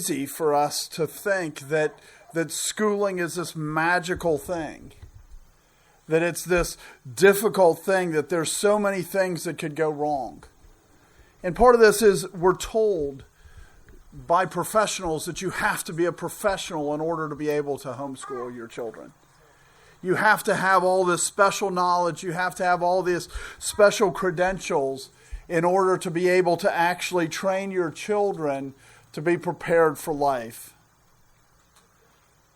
easy for us to think that schooling is this magical thing, that it's this difficult thing, that there's so many things that could go wrong. And part of this is we're told by professionals that you have to be a professional in order to be able to homeschool your children. You have to have all this special knowledge. You have to have all these special credentials in order to be able to actually train your children to be prepared for life.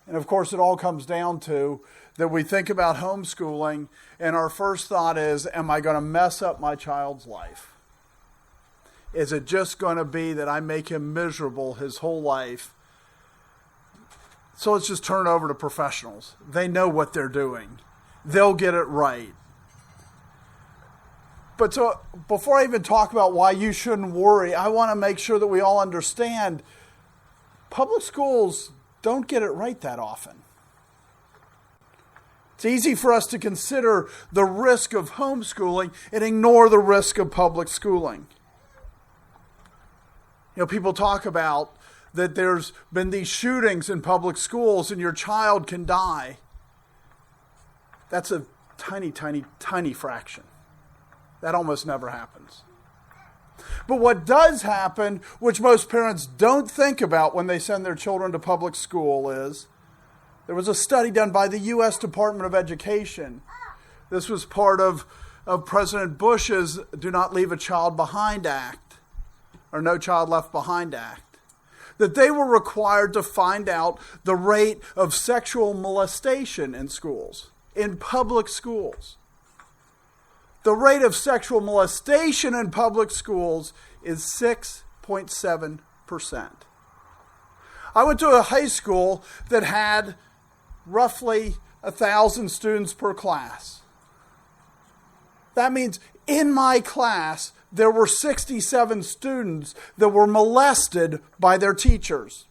And of course, it all comes down to that we think about homeschooling, and our first thought is, am I going to mess up my child's life? Is it just going to be that I make him miserable his whole life? So let's just turn it over to professionals. They know what they're doing. They'll get it right. But so before I even talk about why you shouldn't worry, I want to make sure that we all understand public schools don't get it right that often. It's easy for us to consider the risk of homeschooling and ignore the risk of public schooling. You know, people talk about that there's been these shootings in public schools and your child can die. That's a tiny, tiny, tiny fraction. That almost never happens. But what does happen, which most parents don't think about when they send their children to public school, is there was a study done by the U.S. Department of Education. This was part of President Bush's Do Not Leave a Child Behind Act, or No Child Left Behind Act, that they were required to find out the rate of sexual molestation in schools, in public schools. The rate of sexual molestation in public schools is 6.7%. I went to a high school that had roughly 1,000 students per class. That means in my class, there were 67 students that were molested by their teachers.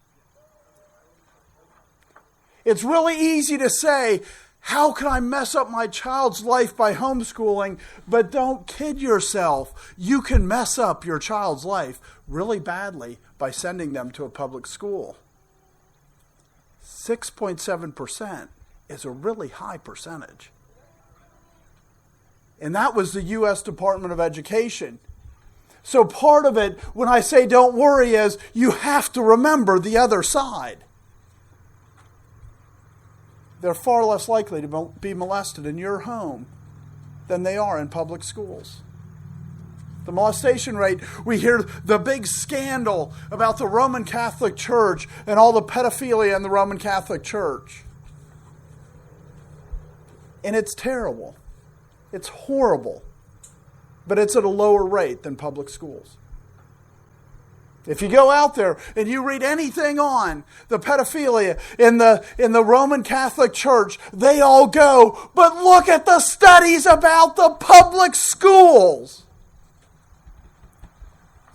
It's really easy to say, how can I mess up my child's life by homeschooling? But don't kid yourself. You can mess up your child's life really badly by sending them to a public school. 6.7% is a really high percentage. And that was the U.S. Department of Education. So part of it, when I say don't worry, is you have to remember the other side. They're far less likely to be molested in your home than they are in public schools. The molestation rate, we hear the big scandal about the Roman Catholic Church and all the pedophilia in the Roman Catholic Church. And it's terrible. It's horrible. But it's at a lower rate than public schools. If you go out there and you read anything on the pedophilia in the Roman Catholic Church, they all go, but look at the studies about the public schools.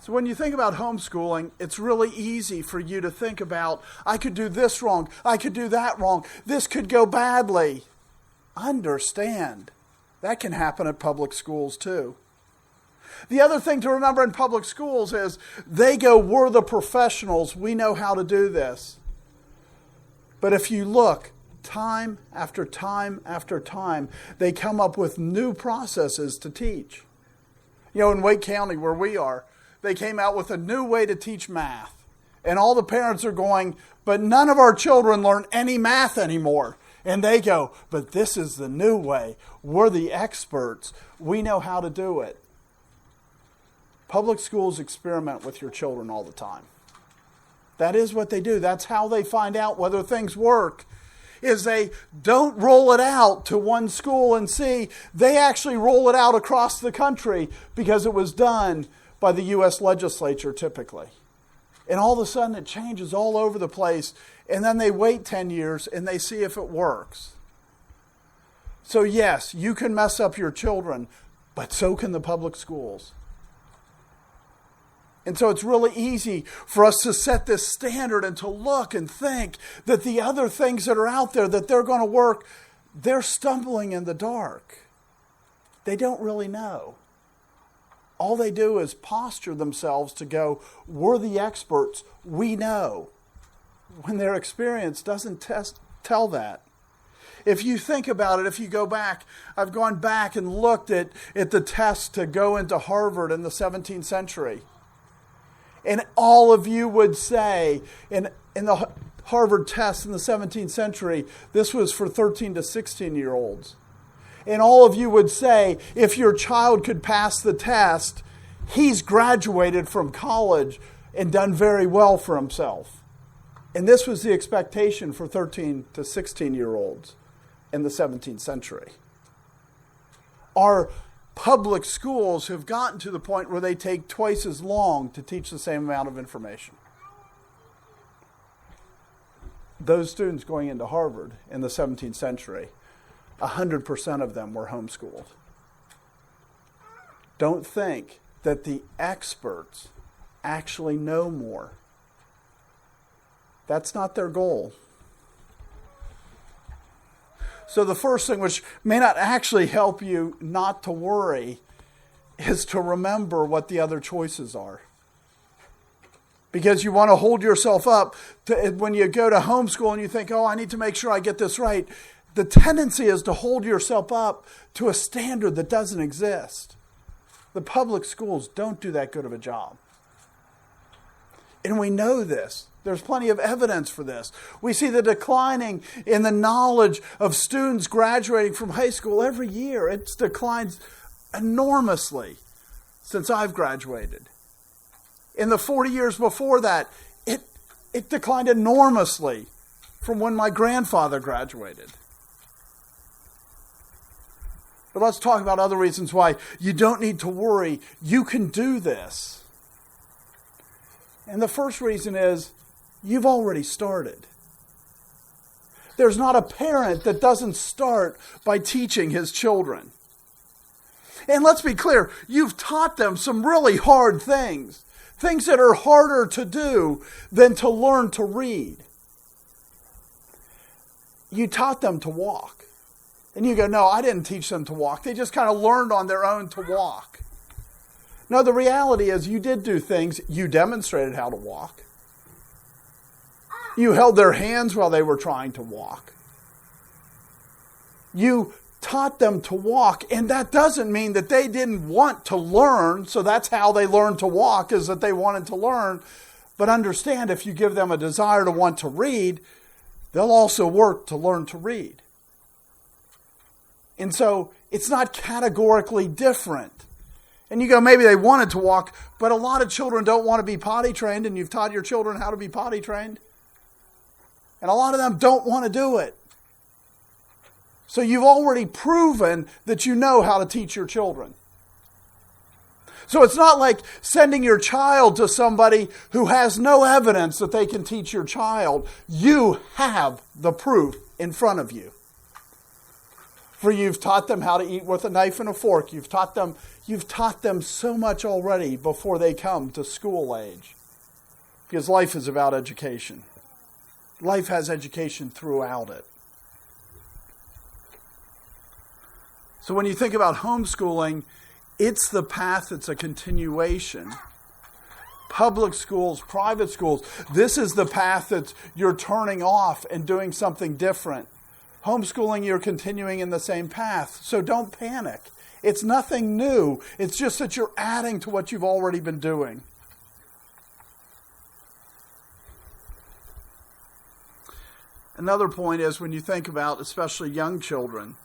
So when you think about homeschooling, it's really easy for you to think about, I could do this wrong, I could do that wrong, this could go badly. Understand, that can happen at public schools too. The other thing to remember in public schools is they go, we're the professionals, we know how to do this. But if you look, time after time after time, they come up with new processes to teach. You know, in Wake County where we are, they came out with a new way to teach math. And all the parents are going, but none of our children learn any math anymore. And they go, but this is the new way. We're the experts. We know how to do it. Public schools experiment with your children all the time. That is what they do. That's how they find out whether things work, is they don't roll it out to one school and see. They actually roll it out across the country because it was done by the U.S. legislature typically. And all of a sudden it changes all over the place. And then they wait 10 years and they see if it works. So yes, you can mess up your children, but so can the public schools. And so it's really easy for us to set this standard and to look and think that the other things that are out there, that they're going to work, they're stumbling in the dark. They don't really know. All they do is posture themselves to go, we're the experts, we know. when their experience doesn't tell that. If you think about it, if you go back, I've gone back and looked at the test to go into Harvard in the 17th century. And all of you would say, in the Harvard test in the 17th century, this was for 13 to 16-year-olds. And all of you would say, if your child could pass the test, he's graduated from college and done very well for himself. And this was the expectation for 13 to 16-year-olds in the 17th century. Our public schools have gotten to the point where they take twice as long to teach the same amount of information. Those students going into Harvard in the 17th century, 100% of them were homeschooled. Don't think that the experts actually know more. That's not their goal. So the first thing, which may not actually help you not to worry, is to remember what the other choices are. Because you want to hold yourself up to, when you go to homeschool and you think, oh, I need to make sure I get this right. The tendency is to hold yourself up to a standard that doesn't exist. The public schools don't do that good of a job. And we know this. There's plenty of evidence for this. We see the declining in the knowledge of students graduating from high school every year. It's declined enormously since I've graduated. In the 40 years before that, it declined enormously from when my grandfather graduated. But let's talk about other reasons why you don't need to worry. You can do this. And the first reason is you've already started. There's not a parent that doesn't start by teaching his children. And let's be clear, you've taught them some really hard things. Things that are harder to do than to learn to read. You taught them to walk. And you go, no, I didn't teach them to walk. They just kind of learned on their own to walk. No, the reality is you did do things. You demonstrated how to walk. You held their hands while they were trying to walk. You taught them to walk, and that doesn't mean that they didn't want to learn, so that's how they learned to walk, is that they wanted to learn. But understand, if you give them a desire to want to read, they'll also work to learn to read. And so it's not categorically different. And you go, maybe they wanted to walk, but a lot of children don't want to be potty trained, and you've taught your children how to be potty trained. And a lot of them don't want to do it. So you've already proven that you know how to teach your children. So it's not like sending your child to somebody who has no evidence that they can teach your child. You have the proof in front of you. For you've taught them how to eat with a knife and a fork. You've taught them so much already before they come to school age. Because life is about education. Life has education throughout it. So when you think about homeschooling, it's the path, it's a continuation. Public schools, private schools, this is the path that you're turning off and doing something different. Homeschooling, you're continuing in the same path. So don't panic. It's nothing new. It's just that you're adding to what you've already been doing. Another point is when you think about especially young children,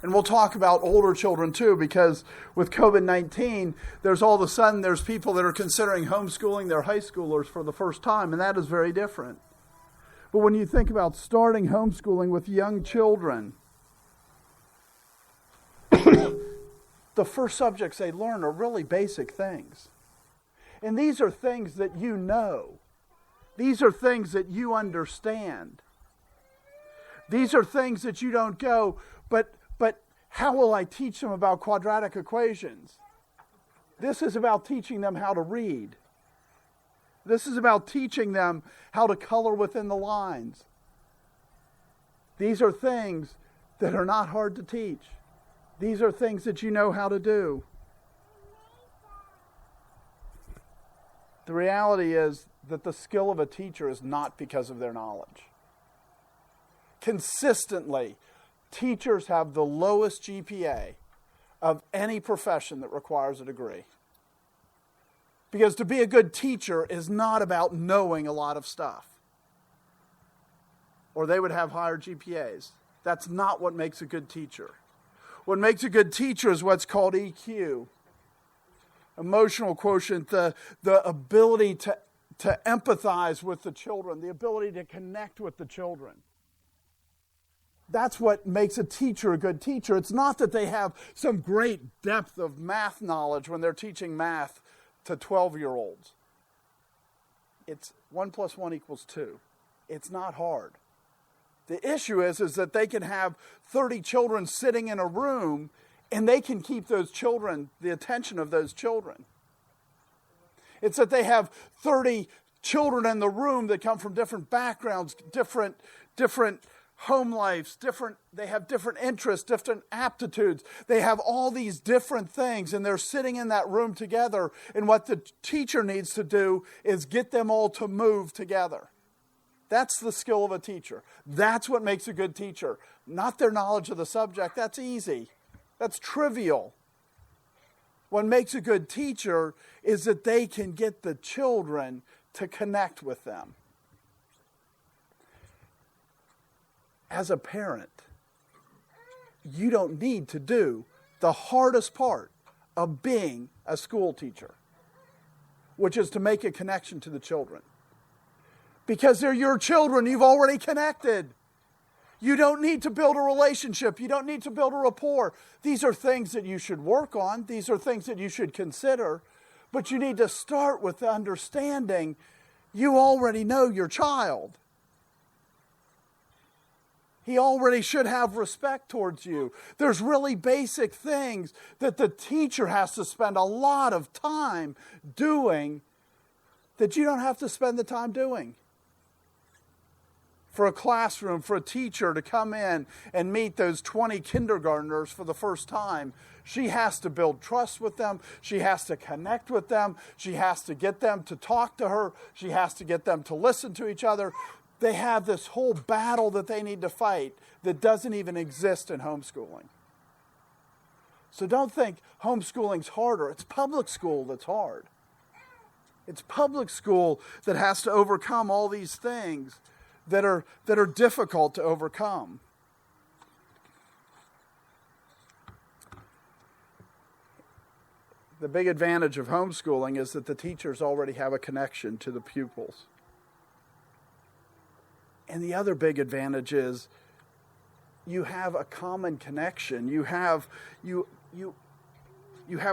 and we'll talk about older children too, because with COVID-19, all of a sudden there's people that are considering homeschooling their high schoolers for the first time, and that is very different. But when you think about starting homeschooling with young children, the first subjects they learn are really basic things. And these are things that you know. These are things that you understand. These are things that you don't go, but how will I teach them about quadratic equations? This is about teaching them how to read. This is about teaching them how to color within the lines. These are things that are not hard to teach. These are things that you know how to do. The reality is that the skill of a teacher is not because of their knowledge. Consistently, teachers have the lowest GPA of any profession that requires a degree. Because to be a good teacher is not about knowing a lot of stuff. Or they would have higher GPAs. That's not what makes a good teacher. What makes a good teacher is what's called EQ. Emotional quotient, the ability to empathize with the children, the ability to connect with the children. That's what makes a teacher a good teacher. It's not that they have some great depth of math knowledge when they're teaching math to 12-year-olds. It's 1 + 1 = 2. It's not hard. The issue is that they can have 30 children sitting in a room and they can keep those children, the attention of those children. It's that they have 30 children in the room that come from different backgrounds, different home lives, they have different interests, different aptitudes. They have all these different things, and they're sitting in that room together, and what the teacher needs to do is get them all to move together. That's the skill of a teacher. That's what makes a good teacher. Not their knowledge of the subject. That's easy. That's trivial. What makes a good teacher is that they can get the children to connect with them. As a parent, you don't need to do the hardest part of being a school teacher, which is to make a connection to the children. Because they're your children, you've already connected. You don't need to build a relationship. You don't need to build a rapport. These are things that you should work on. These are things that you should consider. But you need to start with the understanding you already know your child. He already should have respect towards you. There's really basic things that the teacher has to spend a lot of time doing that you don't have to spend the time doing. For a classroom, for a teacher to come in and meet those 20 kindergartners for the first time, she has to build trust with them. She has to connect with them. She has to get them to talk to her. She has to get them to listen to each other. They have this whole battle that they need to fight that doesn't even exist in homeschooling. So don't think homeschooling's harder. It's public school that's hard. It's public school that has to overcome all these things that are difficult to overcome. The big advantage of homeschooling is that the teachers already have a connection to the pupils. And the other big advantage is you have a common connection. You have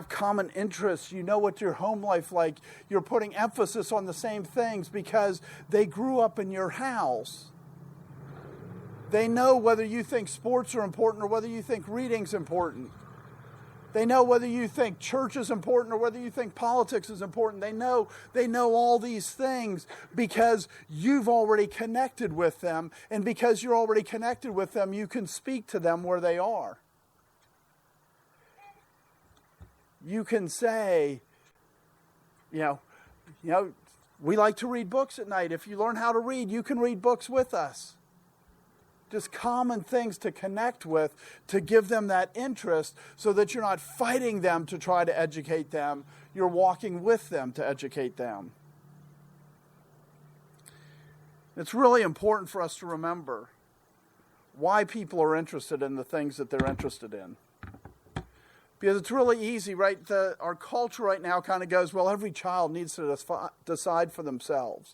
common interests. You know what your home life like. You're putting emphasis on the same things because they grew up in your house. They know whether you think sports are important or whether you think reading's important. They know whether you think church is important or whether you think politics is important. They know all these things because you've already connected with them. And because you're already connected with them, you can speak to them where they are. You can say, you know, we like to read books at night. If you learn how to read, you can read books with us. Just common things to connect with, to give them that interest so that you're not fighting them to try to educate them. You're walking with them to educate them. It's really important for us to remember why people are interested in the things that they're interested in. Because it's really easy, right? Our culture right now kind of goes, well, every child needs to decide for themselves.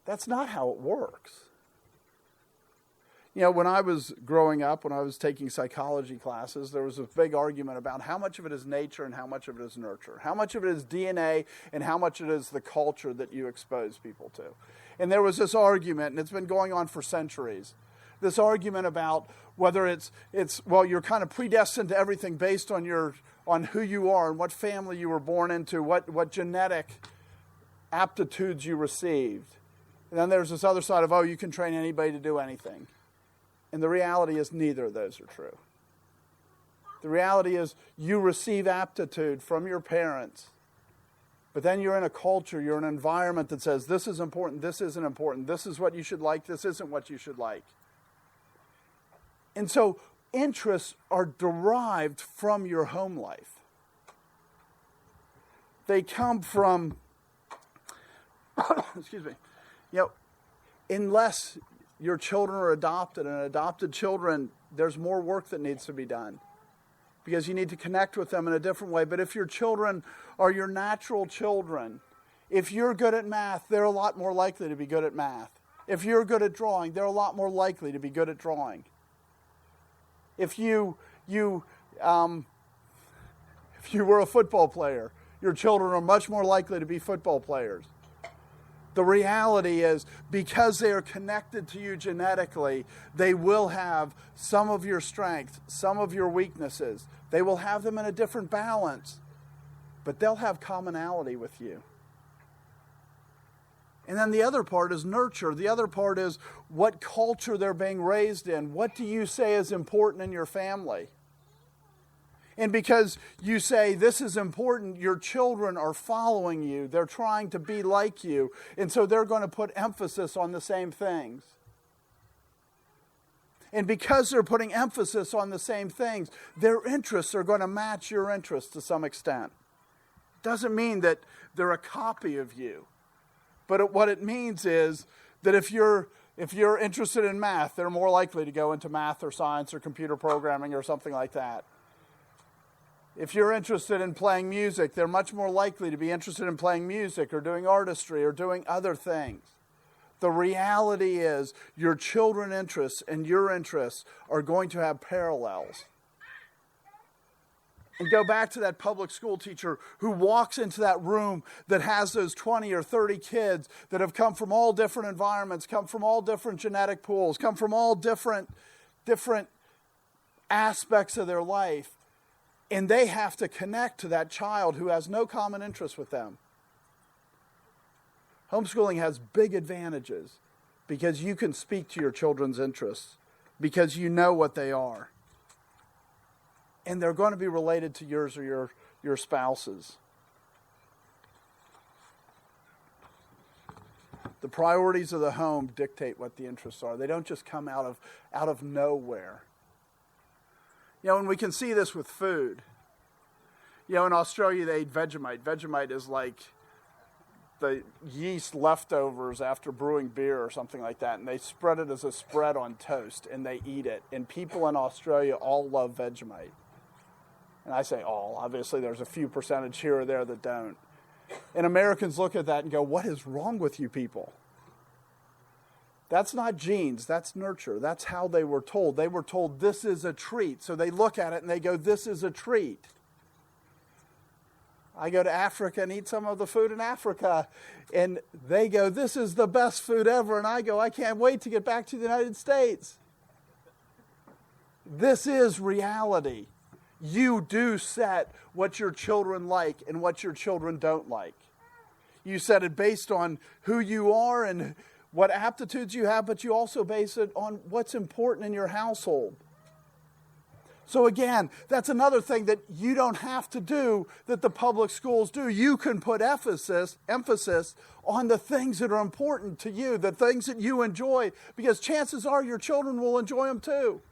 That's not how it works. You know, when I was growing up, when I was taking psychology classes, there was a big argument about how much of it is nature and how much of it is nurture. How much of it is DNA and how much of it is the culture that you expose people to. And there was this argument, and it's been going on for centuries. This argument about whether it's you're kind of predestined to everything based on who you are and what family you were born into, what genetic aptitudes you received. And then there's this other side of, you can train anybody to do anything. And the reality is neither of those are true. The reality is you receive aptitude from your parents But then you're in a culture, you're in an environment that says this is important, this isn't important, this is what you should like, this isn't what you should like. And so interests are derived from your home life. They come from, excuse me, unless your children are adopted, and adopted children, there's more work that needs to be done because you need to connect with them in a different way. But if your children are your natural children, if you're good at math, they're a lot more likely to be good at math. If you're good at drawing, they're a lot more likely to be good at drawing. If you were a football player, your children are much more likely to be football players. The reality is, because they are connected to you genetically, they will have some of your strengths, some of your weaknesses. They will have them in a different balance, but they'll have commonality with you. And then the other part is nurture. The other part is what culture they're being raised in. What do you say is important in your family? And because you say this is important, your children are following you. They're trying to be like you. And so they're going to put emphasis on the same things. And because they're putting emphasis on the same things, their interests are going to match your interests to some extent. It doesn't mean that they're a copy of you. But what it means is that if you're interested in math, they're more likely to go into math or science or computer programming or something like that. If you're interested in playing music, they're much more likely to be interested in playing music or doing artistry or doing other things. The reality is your children's interests and your interests are going to have parallels. And go back to that public school teacher who walks into that room that has those 20 or 30 kids that have come from all different environments, come from all different genetic pools, come from all different aspects of their life. And they have to connect to that child who has no common interest with them. Homeschooling has big advantages because you can speak to your children's interests, because you know what they are. And they're going to be related to yours or your spouse's. The priorities of the home dictate what the interests are. They don't just come out of nowhere. And we can see this with food. In Australia they eat Vegemite. Vegemite is like the yeast leftovers after brewing beer or something like that, and they spread it as a spread on toast, and they eat it. And people in Australia all love Vegemite. And I say all. Obviously, there's a few percentage here or there that don't. And Americans look at that and go, what is wrong with you people? That's not genes, that's nurture. That's how they were told. They were told this is a treat. So they look at it and they go, this is a treat. I go to Africa and eat some of the food in Africa, and they go, this is the best food ever. And I go, I can't wait to get back to the United States. This is reality. You do set what your children like and what your children don't like. You set it based on who you are and what aptitudes you have, but you also base it on what's important in your household. So again, that's another thing that you don't have to do that the public schools do. You can put emphasis on the things that are important to you, the things that you enjoy, because chances are your children will enjoy them too.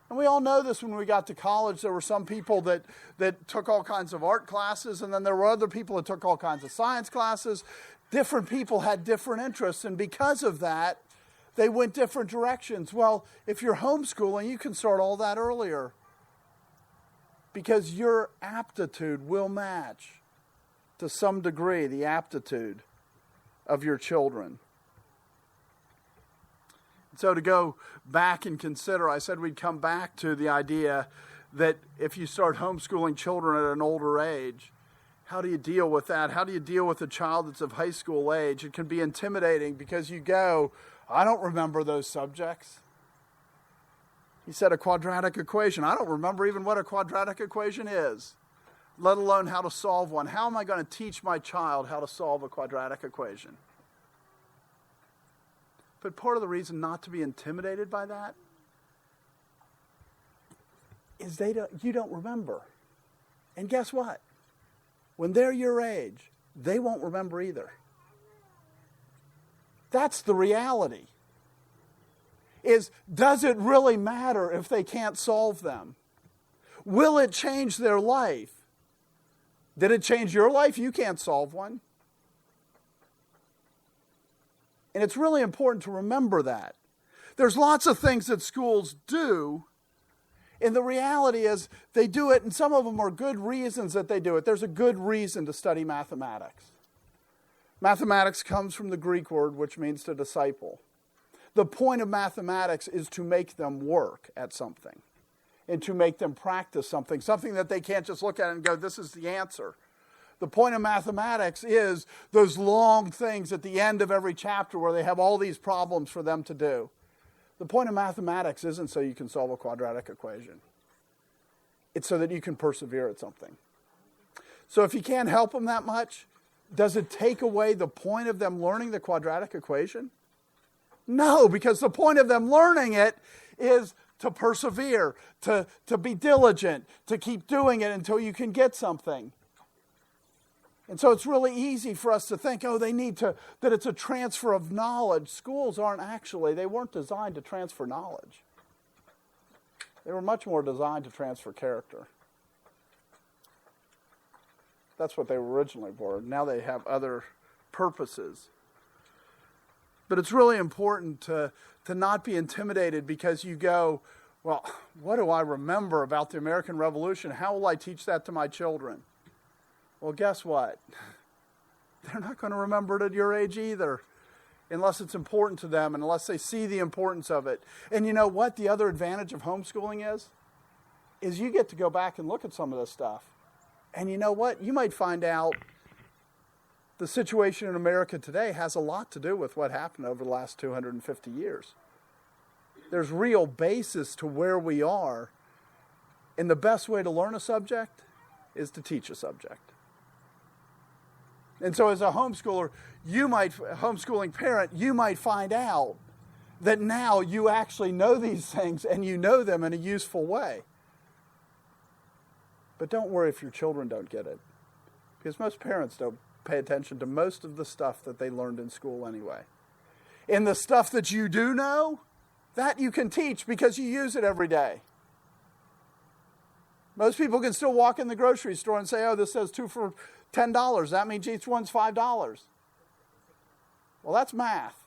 And we all know this when we got to college. There were some people that took all kinds of art classes, and then there were other people that took all kinds of science classes. Different people had different interests, and because of that, they went different directions. Well, if you're homeschooling, you can start all that earlier because your aptitude will match to some degree the aptitude of your children. So to go back and consider, I said we'd come back to the idea that if you start homeschooling children at an older age, how do you deal with that? How do you deal with a child that's of high school age? It can be intimidating because you go, I don't remember those subjects. He said a quadratic equation. I don't remember even what a quadratic equation is, let alone how to solve one. How am I going to teach my child how to solve a quadratic equation? But part of the reason not to be intimidated by that is you don't remember. And guess what? when they're your age, they won't remember either. That's the reality. Does it really matter if they can't solve them? Will it change their life? Did it change your life? You can't solve one. And it's really important to remember that. There's lots of things that schools do, and the reality is they do it, and some of them are good reasons that they do it. There's a good reason to study mathematics. Mathematics comes from the Greek word, which means to disciple. The point of mathematics is to make them work at something and to make them practice something that they can't just look at and go, this is the answer. The point of mathematics is those long things at the end of every chapter where they have all these problems for them to do. The point of mathematics isn't so you can solve a quadratic equation. It's so that you can persevere at something. So if you can't help them that much, does it take away the point of them learning the quadratic equation? No, because the point of them learning it is to persevere, to be diligent, to keep doing it until you can get something. And so it's really easy for us to think, that it's a transfer of knowledge. Schools they weren't designed to transfer knowledge. They were much more designed to transfer character. That's what they were originally for. Now they have other purposes. But it's really important to not be intimidated because you go, well, what do I remember about the American Revolution? How will I teach that to my children? Well, guess what? They're not going to remember it at your age either, unless it's important to them and unless they see the importance of it. And you know what the other advantage of homeschooling is you get to go back and look at some of this stuff. And you know what? You might find out the situation in America today has a lot to do with what happened over the last 250 years. There's real basis to where we are. And the best way to learn a subject is to teach a subject. And so as a homeschooling parent, you might find out that now you actually know these things and you know them in a useful way. But don't worry if your children don't get it, because most parents don't pay attention to most of the stuff that they learned in school anyway. And the stuff that you do know, that you can teach because you use it every day. Most people can still walk in the grocery store and say, this says 2 for $10. That means each one's $5. Well, that's math.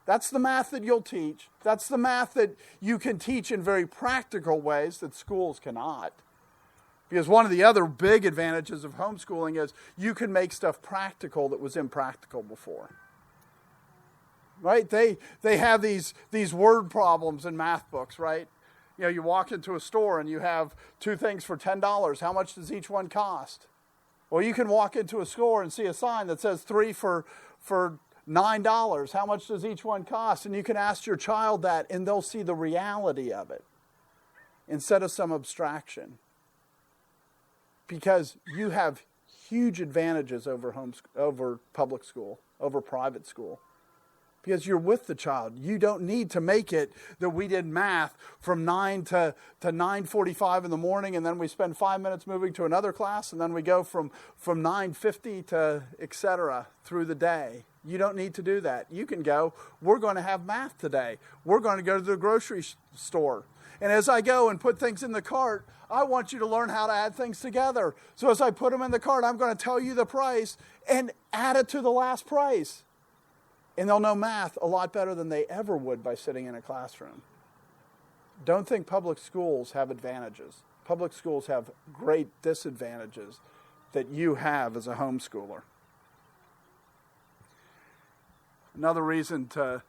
That's the math that you'll teach. That's the math that you can teach in very practical ways that schools cannot. Because one of the other big advantages of homeschooling is you can make stuff practical that was impractical before. Right? They have these word problems in math books, right? You know, you walk into a store and you have 2 things for $10. How much does each one cost? Well, you can walk into a store and see a sign that says 3 for $9. How much does each one cost? And you can ask your child that and they'll see the reality of it instead of some abstraction. Because you have huge advantages over public school, over private school. Because you're with the child. You don't need to make it that we did math from 9 to 9:45 in the morning, and then we spend 5 minutes moving to another class, and then we go from 9:50 to et cetera through the day. You don't need to do that. You can go, we're going to have math today. We're going to go to the grocery store. And as I go and put things in the cart, I want you to learn how to add things together. So as I put them in the cart, I'm going to tell you the price and add it to the last price. And they'll know math a lot better than they ever would by sitting in a classroom. Don't think public schools have advantages. Public schools have great disadvantages that you have as a homeschooler. Another reason to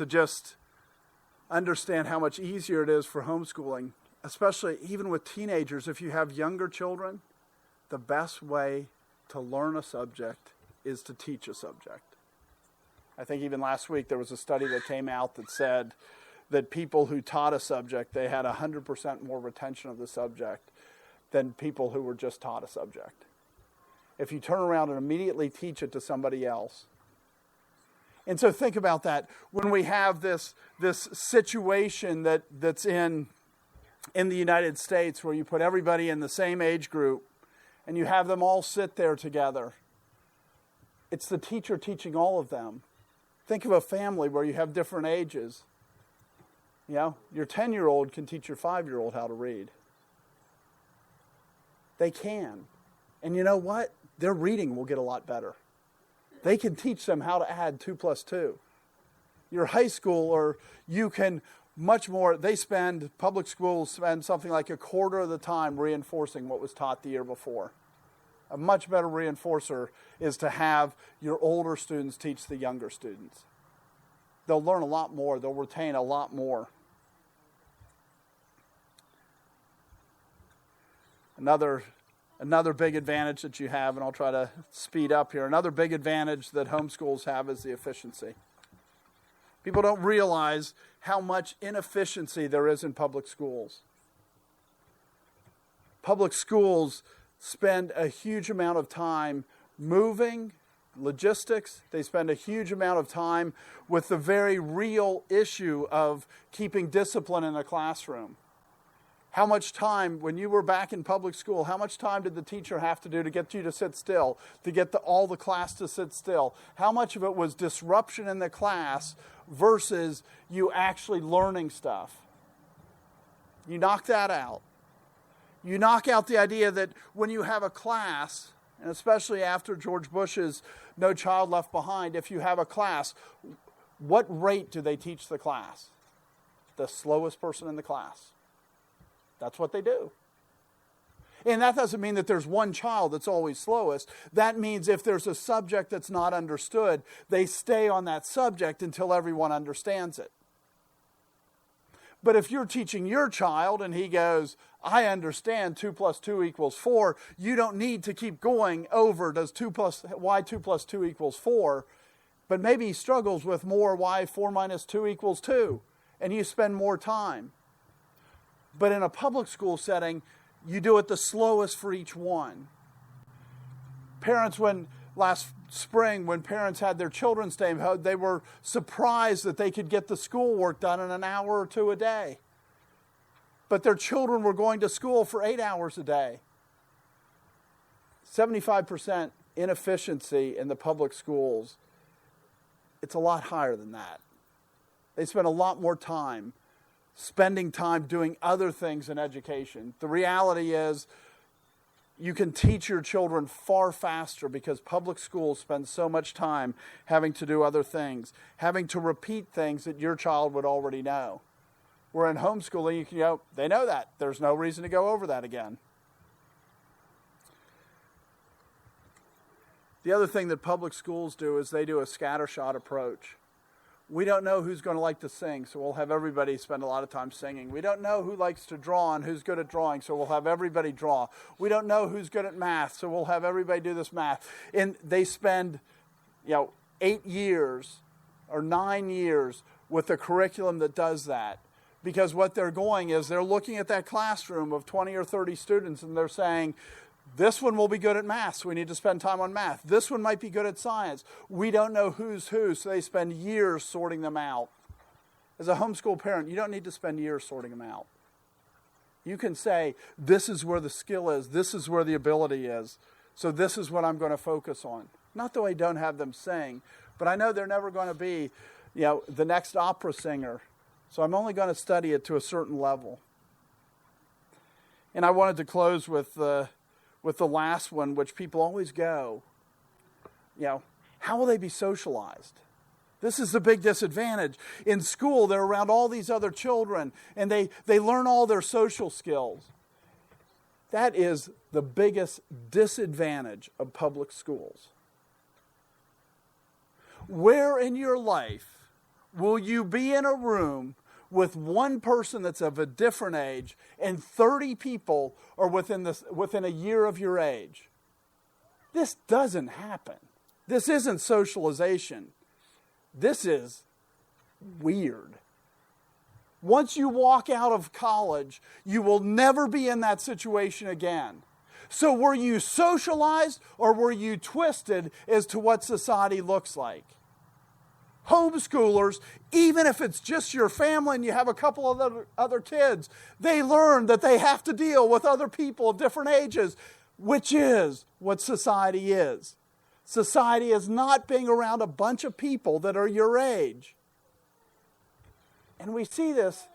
just understand how much easier it is for homeschooling, especially even with teenagers, if you have younger children, the best way to learn a subject is to teach a subject. I think even last week there was a study that came out that said that people who taught a subject, they had 100% more retention of the subject than people who were just taught a subject. If you turn around and immediately teach it to somebody else. And so think about that. When we have this situation that's in the United States where you put everybody in the same age group and you have them all sit there together. It's the teacher teaching all of them. Think of a family where you have different ages. You know, your 10-year-old can teach your 5-year-old how to read. They can. And you know what? Their reading will get a lot better. They can teach them how to add 2 plus 2. Your high school, or you can much more, public schools spend something like a quarter of the time reinforcing what was taught the year before. A much better reinforcer is to have your older students teach the younger students. They'll learn a lot more. They'll retain a lot more. Another big advantage that you have, and I'll try to speed up here, another big advantage that homeschools have is the efficiency. People don't realize how much inefficiency there is in public schools. Public schools spend a huge amount of time moving, logistics. They spend a huge amount of time with the very real issue of keeping discipline in a classroom. How much time, when you were back in public school, how much time did the teacher have to do to get you to sit still, to get all the class to sit still? How much of it was disruption in the class versus you actually learning stuff? You knock that out. You knock out the idea that when you have a class, and especially after George Bush's No Child Left Behind, if you have a class, what rate do they teach the class? The slowest person in the class. That's what they do. And that doesn't mean that there's one child that's always slowest. That means if there's a subject that's not understood, they stay on that subject until everyone understands it. But if you're teaching your child and he goes, I understand 2 plus 2 equals 4, you don't need to keep going over why 2 plus 2 equals 4. But maybe he struggles with more why 4 minus 2 equals 2, and you spend more time. But in a public school setting, you do it the slowest for each one. Parents, last spring, when parents had their children stay home, they were surprised that they could get the schoolwork done in an hour or two a day. But their children were going to school for 8 hours a day. 75% inefficiency in the public schools. It's a lot higher than that. They spend a lot more time spending time doing other things in education. The reality is you can teach your children far faster because public schools spend so much time having to do other things, having to repeat things that your child would already know. Where in homeschooling, they know that. There's no reason to go over that again. The other thing that public schools do is they do a scattershot approach. We don't know who's going to like to sing, so we'll have everybody spend a lot of time singing. We don't know who likes to draw and who's good at drawing, so we'll have everybody draw. We don't know who's good at math, so we'll have everybody do this math. And they spend, 8 years or 9 years with a curriculum that does that. Because what they're looking at that classroom of 20 or 30 students and they're saying, this one will be good at math, so we need to spend time on math. This one might be good at science. We don't know who's who, so they spend years sorting them out. As a homeschool parent, you don't need to spend years sorting them out. You can say, this is where the skill is, this is where the ability is, so this is what I'm going to focus on. Not that I don't have them sing, but I know they're never going to be, the next opera singer, so I'm only going to study it to a certain level. And I wanted to close with the last one, which people always go, how will they be socialized? This is the big disadvantage. In school, they're around all these other children, and they learn all their social skills. That is the biggest disadvantage of public schools. Where in your life will you be in a room with one person that's of a different age and 30 people are within a year of your age? This doesn't happen. This isn't socialization. This is weird. Once you walk out of college, you will never be in that situation again. So were you socialized or were you twisted as to what society looks like? Homeschoolers, even if it's just your family and you have a couple of other kids, they learn that they have to deal with other people of different ages. which is what society is. Society is not being around a bunch of people that are your age. And we see this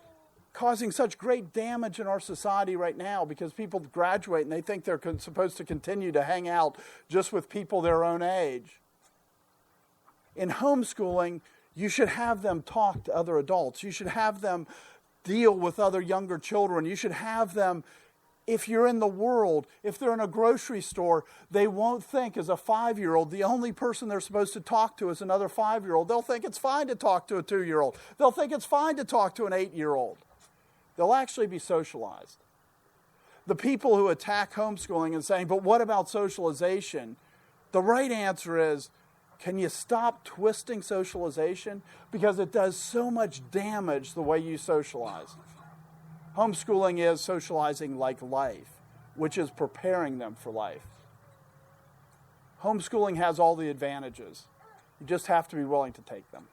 causing such great damage in our society right now because people graduate and they think they're supposed to continue to hang out just with people their own age. In homeschooling, you should have them talk to other adults. You should have them deal with other younger children. You should have them, if you're in the world, if they're in a grocery store, they won't think as a 5-year-old, the only person they're supposed to talk to is another 5-year-old. They'll think it's fine to talk to a 2-year-old. They'll think it's fine to talk to an 8-year-old. They'll actually be socialized. The people who attack homeschooling and saying, but what about socialization? The right answer is, can you stop twisting socialization? Because it does so much damage the way you socialize. Homeschooling is socializing like life, which is preparing them for life. Homeschooling has all the advantages. You just have to be willing to take them.